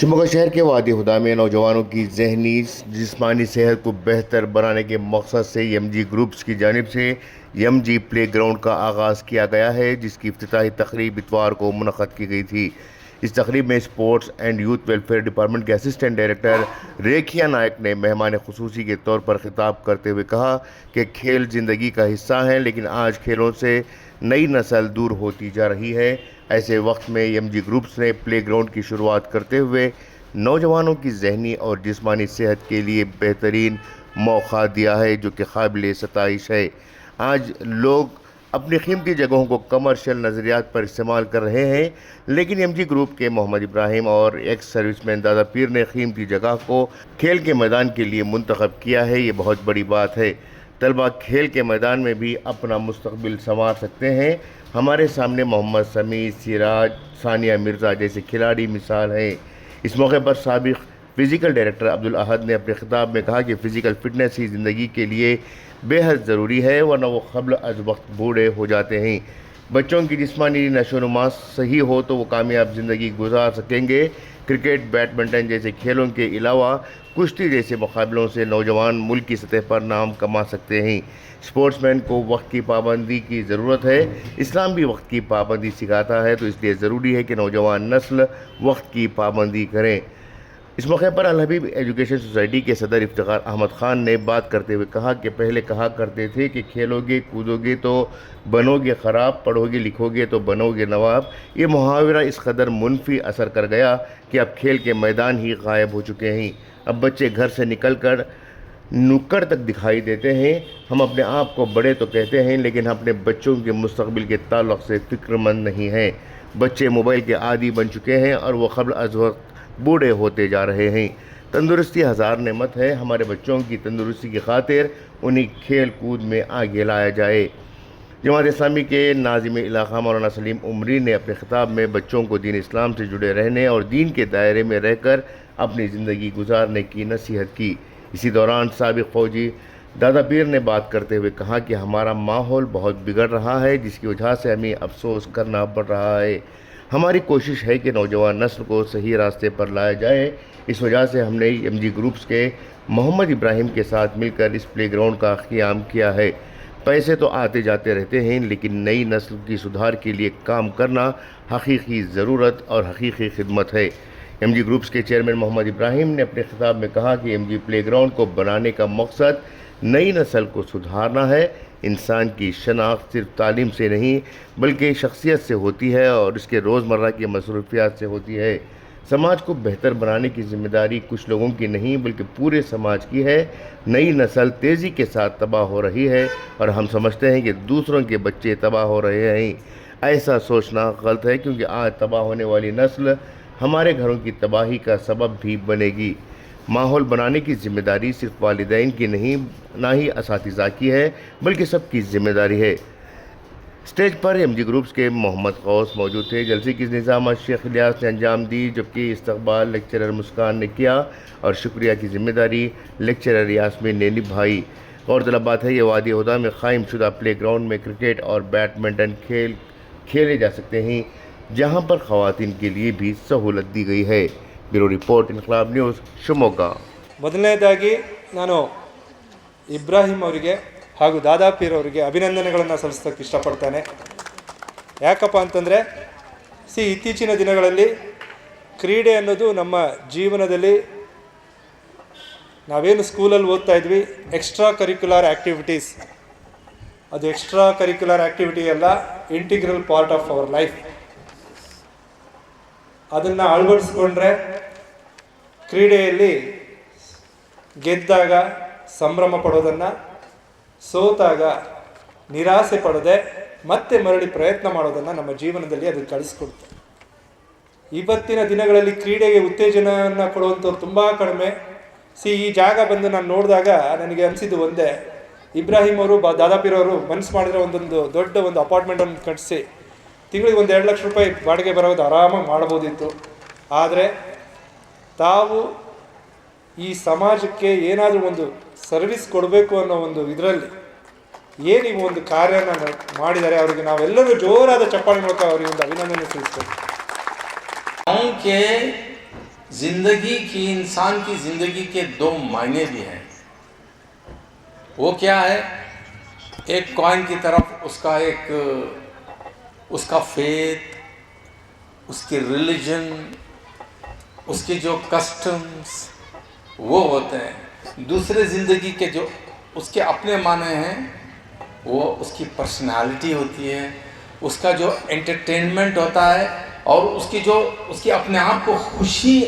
शिमोगा शहर के वादी हुदा में नौजवानों की जहनी जिस्मानी सेहत को बेहतर बनाने के मकसद से एमजी ग्रुप्स की जानिब से एमजी प्ले ग्राउंड का आगाज़ किया गया है, जिसकी इफ्तिताही तकरीब इतवार को मुनक़्क़द की गई थी। इस तकरीब में sports and youth welfare department के असिस्टेंट डायरेक्टर रेखिया नायक ने मेहमान खुसूसी के तौर पर खिताब करते हुए कहा कि खेल ज़िंदगी का हिस्सा हैं, लेकिन आज खेलों से नई नस्ल दूर होती जा रही है। ऐसे वक्त में एमजी ग्रुप्स ने प्ले ग्राउंड की शुरुआत करते हुए नौजवानों की जहनी और जिस्मानी सेहत के लिए बेहतरीन मौका दिया है, जो कि काबिल सताइश है। आज लोग अपनी कीमती जगहों को कमर्शियल नज़रियात पर इस्तेमाल कर रहे हैं, लेकिन एमजी ग्रुप के मोहम्मद इब्राहिम और एक्स सर्विसमैन दादा पीर ने कीमती जगह को खेल के मैदान के लिए मुंतखब किया है। ये बहुत बड़ी बात है। तलबा खेल के मैदान में भी अपना मुस्तकबिल संवार सकते हैं। हमारे सामने मोहम्मद समी, सिराज, सानिया मिर्ज़ा जैसे खिलाड़ी मिसाल हैं। इस मौके पर साबिक फ़िज़िकल डायरेक्टर अब्दुल अहद ने अपने खिताब में कहा कि फ़िज़िकल फ़िटनेस ही ज़िंदगी के लिए बेहद ज़रूरी है, वरना वो क़ब्ल अज़ वक्त बूढ़े हो जाते हैं। बच्चों की जिस्मानी नशोनुमा सही हो तो वो कामयाब ज़िंदगी गुजार सकेंगे। क्रिकेट, बैडमिंटन जैसे खेलों के अलावा कुश्ती जैसे मुकाबलों से नौजवान मुल्क की सतह पर नाम कमा सकते हैं। स्पोर्ट्समैन को वक्त की पाबंदी की ज़रूरत है। इस्लाम भी वक्त की पाबंदी सिखाता है, तो इसलिए ज़रूरी है कि नौजवान नस्ल वक्त की पाबंदी करें। इस मौके पर अल हबीब एजुकेशन सोसाइटी के सदर इफ्तिखार अहमद ख़ान ने बात करते हुए कहा कि पहले कहा करते थे कि खेलोगे कूदोगे तो बनोगे ख़राब, पढ़ोगे लिखोगे तो बनोगे नवाब। ये मुहावरा इस कदर मुनफी असर कर गया कि अब खेल के मैदान ही गायब हो चुके हैं। अब बच्चे घर से निकल कर नुक्कड़ तक दिखाई देते हैं। हम अपने आप को बड़े तो कहते हैं, लेकिन अपने बच्चों के मुस्तकबिल के ताल्लुक़ से फ़िक्रमंद नहीं हैं। बच्चे मोबाइल के आदी बन चुके हैं और वो क़ब्ल अज़ वक्त बूढ़े होते जा रहे हैं। तंदुरुस्ती हज़ार नेमत है। हमारे बच्चों की तंदुरुस्ती की खातिर उन्हें खेल कूद में आगे लाया जाए। जमात इस्लामी के नाज़िम इलाक़ा मौलाना सलीम उमरी ने अपने ख़िताब में बच्चों को दीन इस्लाम से जुड़े रहने और दीन के दायरे में रहकर अपनी ज़िंदगी गुजारने की नसीहत की। इसी दौरान साबिक़ फ़ौजी दादा पीर ने बात करते हुए कहा कि हमारा माहौल बहुत बिगड़ रहा है, जिसकी वजह से हमें अफसोस करना पड़ रहा है। हमारी कोशिश है कि नौजवान नस्ल को सही रास्ते पर लाया जाए। इस वजह से हमने एमजी ग्रुप्स के मोहम्मद इब्राहिम के साथ मिलकर इस प्ले ग्राउंड का क़याम किया है। पैसे तो आते जाते रहते हैं, लेकिन नई नस्ल की सुधार के लिए काम करना हकीकी ज़रूरत और हकीकी खिदमत है। एमजी ग्रुप्स के चेयरमैन मोहम्मद इब्राहिम ने अपने खिताब में कहा कि एमजी प्ले ग्राउंड को बनाने का मकसद नई नस्ल को सुधारना है। इंसान की शनाख्त सिर्फ तालीम से नहीं बल्कि शख्सियत से होती है और इसके रोज़मर्रा की मसरूफियात से होती है। समाज को बेहतर बनाने की ज़िम्मेदारी कुछ लोगों की नहीं बल्कि पूरे समाज की है। नई नस्ल तेज़ी के साथ तबाह हो रही है और हम समझते हैं कि दूसरों के बच्चे तबाह हो रहे हैं। ऐसा सोचना गलत है, क्योंकि आज तबाह होने वाली नस्ल हमारे घरों की तबाही का सबब भी बनेगी। माहौल बनाने की ज़िम्मेदारी सिर्फ वालिदैन की नहीं, ना ही असातिज़ा की है, बल्कि सबकी ज़िम्मेदारी है। स्टेज पर एमजी ग्रुप्स के मोहम्मद गौस मौजूद थे। जलसे की निज़ामत शेख इलियास ने अंजाम दी, जबकि इस्तकबाल लेक्चरर मुस्कान ने किया और शुक्रिया की ज़िम्मेदारी लेक्चरर यास्मीन ने निभाई। गौरतलब बात है, ये वादी हुदा में क़ायम शुदा प्ले ग्राउंड में क्रिकेट और बैडमिंटन खेले जा सकते हैं, जहाँ पर ख़वातीन के लिए भी सहूलत दी गई है। ब्यूरो रिपोर्ट, इनकलाब न्यूज़, शिवमोगा। ಮೊದಲನೇದಾಗಿ ನಾನು ಇಬ್ರಾಹಿಂ ಅವರಿಗೆ ಹಾಗೂ ದಾದಾ ಪೀರ್ ಅವರಿಗೆ ಅಭಿನಂದನೆಗಳನ್ನು ಸಲ್ಲಿಸೋಕ್ಕೆ ಇಷ್ಟಪಡ್ತೇನೆ. ಯಾಕಪ್ಪ ಅಂತಂದರೆ ಇತ್ತೀಚಿನ ದಿನಗಳಲ್ಲಿ ಕ್ರೀಡೆ ಅನ್ನೋದು ನಮ್ಮ ಜೀವನದಲ್ಲಿ ನಾವೇನು ಸ್ಕೂಲಲ್ಲಿ ಓದ್ತಾ ಇದ್ವಿ ಎಕ್ಸ್ಟ್ರಾ ಕರಿಕ್ಯುಲರ್ ಆ್ಯಕ್ಟಿವಿಟೀಸ್, ಅದು ಎಕ್ಸ್ಟ್ರಾ ಕರಿಕ್ಯುಲರ್ ಆ್ಯಕ್ಟಿವಿಟಿ ಅಲ್ಲ, integral part of our life. ಅದನ್ನು ಅಳವಡಿಸ್ಕೊಂಡ್ರೆ ಕ್ರೀಡೆಯಲ್ಲಿ ಗೆದ್ದಾಗ ಸಂಭ್ರಮ ಪಡೋದನ್ನು, ಸೋತಾಗ ನಿರಾಸೆ ಪಡದೆ ಮತ್ತೆ ಮರಳಿ ಪ್ರಯತ್ನ ಮಾಡೋದನ್ನು ನಮ್ಮ ಜೀವನದಲ್ಲಿ ಅದು ಕಳಿಸ್ಕೊಡ್ತು. ಇವತ್ತಿನ ದಿನಗಳಲ್ಲಿ ಕ್ರೀಡೆಗೆ ಉತ್ತೇಜನವನ್ನು ಕೊಡುವಂಥವ್ರು ತುಂಬ ಕಡಿಮೆ. ಈ ಜಾಗ ಬಂದು ನಾನು ನೋಡಿದಾಗ ನನಗೆ ಅನಿಸಿದ್ದು ಒಂದೇ, ಇಬ್ರಾಹಿಂ ಅವರು ದಾದಾಪೀರ್ ಅವರು ಮನಸ್ಸು ಮಾಡಿದರೆ ಒಂದೊಂದು ದೊಡ್ಡ ಒಂದು ಅಪಾರ್ಟ್ಮೆಂಟನ್ನು ಕಟ್ಟಿಸಿ ತಿಂಗಳಿಗೆ ಒಂದು 2 ಲಕ್ಷ ರೂಪಾಯಿ ಬಾಡಿಗೆ ಬರೋದು ಆರಾಮಾಗಿ ಮಾಡ್ಬೋದಿತ್ತು. ಆದರೆ ತಾವು ಈ ಸಮಾಜಕ್ಕೆ ಏನಾದರೂ ಒಂದು ಸರ್ವಿಸ್ ಕೊಡಬೇಕು ಅನ್ನೋ ಒಂದು ಇದರಲ್ಲಿ ಏನು ಈ ಒಂದು ಕಾರ್ಯನ ಮಾಡಿದ್ದಾರೆ, ಅವರಿಗೆ ನಾವೆಲ್ಲರೂ ಜೋರಾದ ಚಪ್ಪಾಳೆ ಮೂಲಕ ಅವರಿಗೆ ಒಂದು ಅಭಿನಂದನೆ ತಿಳಿಸ್ಬೇಕು. गाँव के زندگی کی، انسان کی زندگی کے دو معنی بھی ہیں. وہ کیا ہے؟ ایک کوائن کی طرف اس کا فیتھ، اس کی ریلیجن، اس کے جو کسٹمز وہ ہوتے ہیں. دوسرے زندگی کے جو اس کے اپنے معنی ہیں وہ اس کی پرسنالٹی ہوتی ہے، اس کا جو انٹرٹینمنٹ ہوتا ہے، اور اس کی اپنے آپ کو خوشی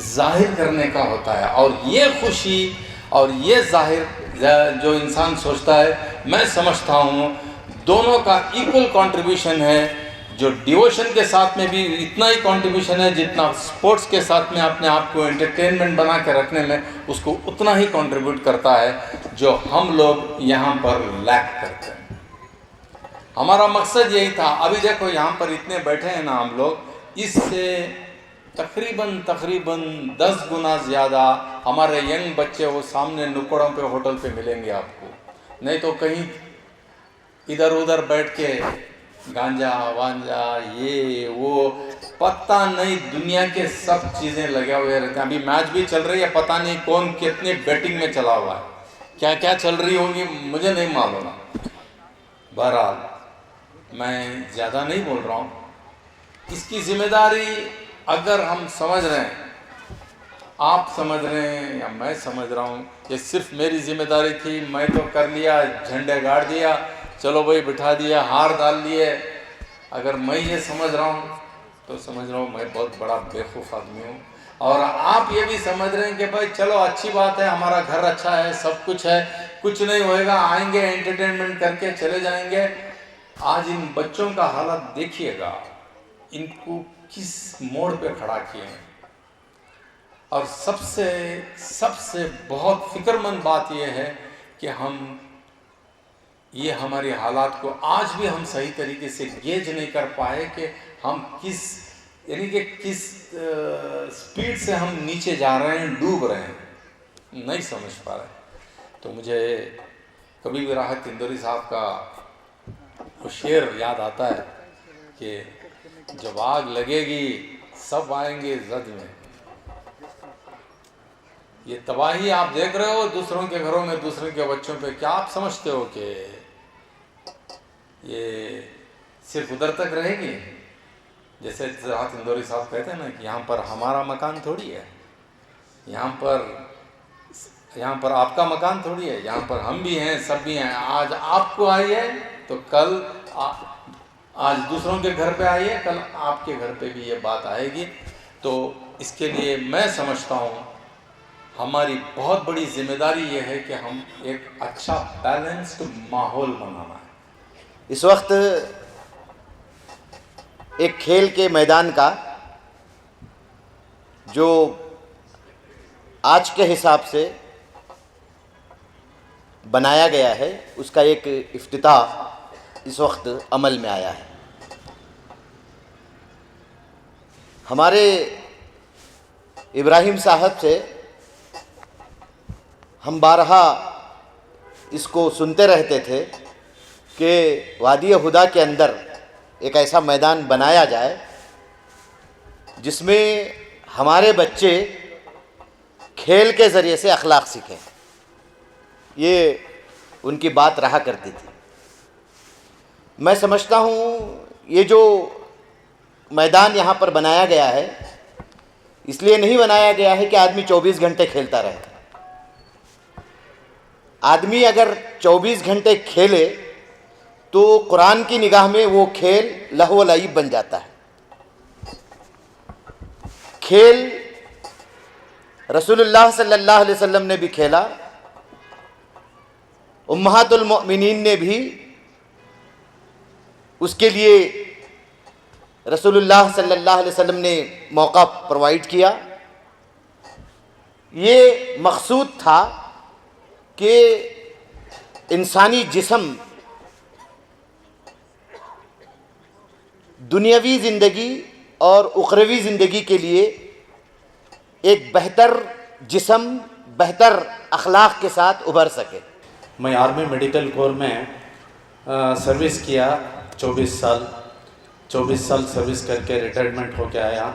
ظاہر کرنے کا ہوتا ہے. اور یہ خوشی اور یہ ظاہر جو انسان سوچتا ہے، میں سمجھتا ہوں دونوں کا ایکول کنٹریبیوشن ہے. جو ڈیووشن کے ساتھ میں بھی اتنا ہی کنٹریبیوشن ہے جتنا سپورٹس کے ساتھ میں اپنے آپ کو انٹرٹینمنٹ بنا کے رکھنے میں اس کو اتنا ہی کنٹریبیوٹ کرتا ہے جو ہم لوگ یہاں پر لیک کرتے ہیں. ہمارا مقصد یہی تھا. ابھی دیکھو یہاں پر اتنے بیٹھے ہیں نا ہم لوگ، اس سے تقریباً 10 گنا زیادہ ہمارے ینگ بچے وہ سامنے نکڑوں پہ ہوٹل پہ ملیں گے آپ کو. نہیں تو کہیں ادھر ادھر بیٹھ کے گانجا وانجا یہ وہ پتہ نہیں دنیا کے سب چیزیں لگے ہوئے رہتے ہیں. ابھی میچ بھی چل رہی ہے، پتہ نہیں کون کتنے بیٹنگ میں چلا ہوا ہے، کیا کیا چل رہی ہوگی مجھے نہیں معلوم. بہرحال میں زیادہ نہیں بول رہا ہوں. اس کی ذمہ داری اگر ہم سمجھ رہے ہیں، آپ سمجھ رہے ہیں یا میں سمجھ رہا ہوں، یہ صرف میری ذمہ داری تھی، میں تو کر لیا، جھنڈے گاڑ دیا، چلو بھائی بٹھا دیا، ہار ڈال لیے. اگر میں یہ سمجھ رہا ہوں تو سمجھ رہا ہوں میں بہت بڑا بیوقوف آدمی ہوں. اور آپ یہ بھی سمجھ رہے ہیں کہ بھائی چلو اچھی بات ہے، ہمارا گھر اچھا ہے، سب کچھ ہے، کچھ نہیں ہوئے گا، آئیں گے انٹرٹینمنٹ کر کے چلے جائیں گے. آج ان بچوں کا حالت دیکھیے گا، ان کو کس موڑ پہ کھڑا کیے ہیں. اور سب سے بہت فکر مند بات یہ ہے کہ یہ ہماری حالات کو آج بھی ہم صحیح طریقے سے گیج نہیں کر پائے کہ ہم کس سپیڈ سے ہم نیچے جا رہے ہیں، ڈوب رہے ہیں، نہیں سمجھ پا رہے. تو مجھے کبھی بھی راحت اندوری صاحب کا وہ شعر یاد آتا ہے کہ جب آگ لگے گی سب آئیں گے زد میں. یہ تباہی آپ دیکھ رہے ہو دوسروں کے گھروں میں، دوسروں کے بچوں پہ، کیا آپ سمجھتے ہو کہ یہ صرف ادھر تک رہے گی؟ جیسے راحت اندوری صاحب کہتے ہیں نا کہ یہاں پر ہمارا مکان تھوڑی ہے، یہاں پر آپ کا مکان تھوڑی ہے، یہاں پر ہم بھی ہیں، سب بھی ہیں. آج آپ کو آئی ہے تو کل آج دوسروں کے گھر پہ آئی ہے، کل آپ کے گھر پہ بھی یہ بات آئے گی. تو اس کے لیے میں سمجھتا ہوں ہماری بہت بڑی ذمہ داری یہ ہے کہ ہم ایک اچھا بیلنسڈ ماحول بنانا ہے. اس وقت ایک کھیل کے میدان کا جو آج کے حساب سے بنایا گیا ہے اس کا ایک افتتاح اس وقت عمل میں آیا ہے. ہمارے ابراہیم صاحب سے ہم بارہا اس کو سنتے رہتے تھے کہ وادی ہدا کے اندر ایک ایسا میدان بنایا جائے جس میں ہمارے بچے کھیل کے ذریعے سے اخلاق سیکھیں. یہ ان کی بات رہا کرتی تھی. میں سمجھتا ہوں یہ جو میدان یہاں پر بنایا گیا ہے اس لیے نہیں بنایا گیا ہے کہ آدمی 24 گھنٹے کھیلتا رہے. آدمی اگر 24 گھنٹے کھیلے تو قرآن کی نگاہ میں وہ کھیل لہو و لعب بن جاتا ہے. کھیل رسول اللہ صلی اللہ علیہ وسلم نے بھی کھیلا، امہات المؤمنین نے بھی اس کے لیے رسول اللہ صلی اللہ علیہ وسلم نے موقع پرووائڈ کیا. یہ مقصود تھا کہ انسانی جسم دنیاوی زندگی اور اخروی زندگی کے لیے ایک بہتر جسم، بہتر اخلاق کے ساتھ ابھر سکے. میں آرمی میڈیکل کور میں سروس کیا 24 سال سروس کر کے ریٹائرمنٹ ہو کے آیا.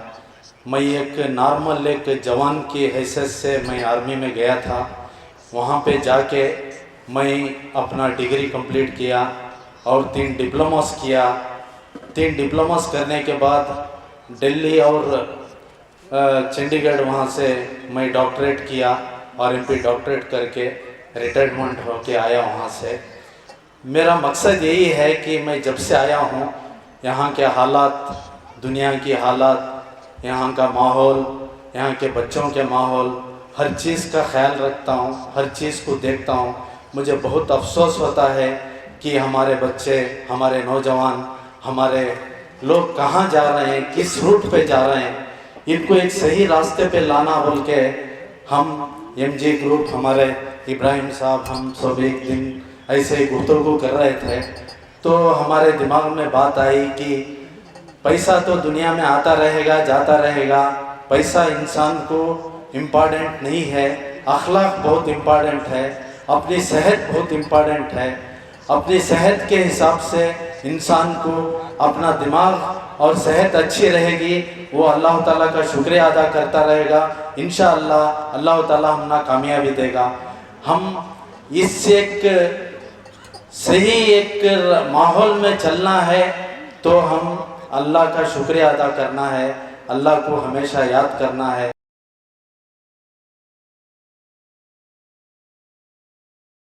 मैं एक नॉर्मल एक जवान की हैसियत से मैं आर्मी में गया था। वहाँ पे जाके मैं अपना डिग्री कंप्लीट किया और 3 डिप्लोमास किया। 3 डिप्लोमास करने के बाद दिल्ली और चंडीगढ़ वहाँ से मैं डॉक्टरेट किया और एमपी डॉक्टरेट करके रिटायरमेंट होके आया वहाँ से। मेरा मकसद यही है कि मैं जब से आया हूँ यहाँ के हालात, दुनिया की हालात, यहाँ का माहौल, यहाँ के बच्चों के माहौल, हर चीज़ का ख्याल रखता हूँ, हर चीज़ को देखता हूँ। मुझे बहुत अफसोस होता है कि हमारे बच्चे, हमारे नौजवान, हमारे लोग कहाँ जा रहे हैं, किस रूट पे जा रहे हैं। इनको एक सही रास्ते पे लाना बोल के हम एमजी ग्रुप, हमारे इब्राहिम साहब, हम सब एक दिन ऐसे ही गुफ्तगू कर रहे थे तो हमारे दिमाग में बात आई कि पैसा तो दुनिया में आता रहेगा, जाता रहेगा। पैसा इंसान को इम्पॉर्टेंट नहीं है, अखलाक बहुत इम्पॉर्टेंट है, अपनी सेहत बहुत इम्पॉर्टेंट है। अपनी सेहत के हिसाब से इंसान को अपना दिमाग और सेहत अच्छी रहेगी, वो अल्लाह ताला का शुक्रिया अदा करता रहेगा। इंशाअल्लाह अल्लाह ताला हमना कामयाबी देगा। हम इस एक सही एक माहौल में चलना है तो हम अल्लाह का शुक्रिया अदा करना है, अल्लाह को हमेशा याद करना है।